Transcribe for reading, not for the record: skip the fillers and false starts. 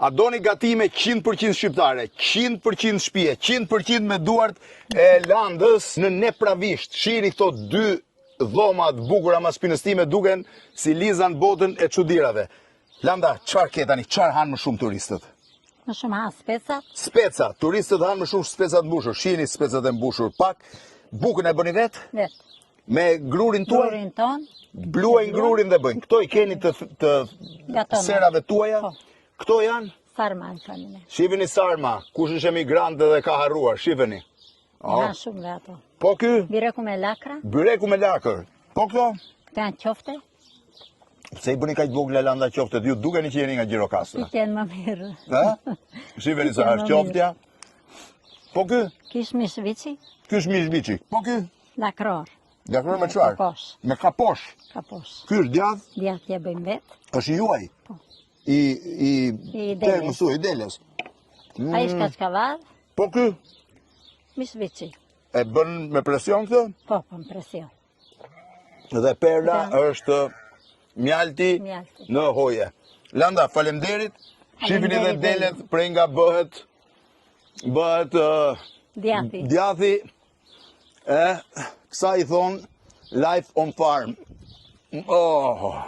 A doni gatime 100% shqiptare, 100% shtëpie, 100% me duart e landës në nepravisht. Shihni këto dy dhoma të bukura mas pinës time duken si liza në botën e çuditërave. Landa, çfarë ke tani? Çfarë hanë më shumë turistët? Më shumë hanë specat. Speca, turistët hanë më shumë specat mbushur. Shihni specat e mbushur pak. Bukën e bëni vetë? Vetë. Me grurin tuaj? Grurin ton. Bluajnë grurin dhe bëjnë. Këto i keni të serave tuaja? Po. Këto janë? Sarma në familje. Shifeni sarma, kush është emigrant dhe ka harruar, shifeni. Janë shumë dhe ato. Po ky? Byreku me lakra. Byreku me lakër. Po këto? Këto janë qofte. Pse i bëni kaq vogla Landa qoftet? Ju dukeni që jeni nga Gjirokastra. I qenë më mirë. Ha? Shifeni sa është qoftja. Po ky? Kish mishvici. Ky është mishvici. Po ky? Lakror. Lakror me çfarë? Kaposh. Me kaposh. Kaposh. Ky është djath? Djathje bëjmë vetë. Është juaj? Po. I Deles. Mësu, i Deles. A ish kaçkavar. Po ky? Mishvici. E bën me presion këtë? Po, në presion. Dhe perla është mjalti Mjalti. në hoje. Landa, faleminderit. Shihni dhe delet prej nga bëhet Djathi. djathi. Kësa i thon life on farm. Oh.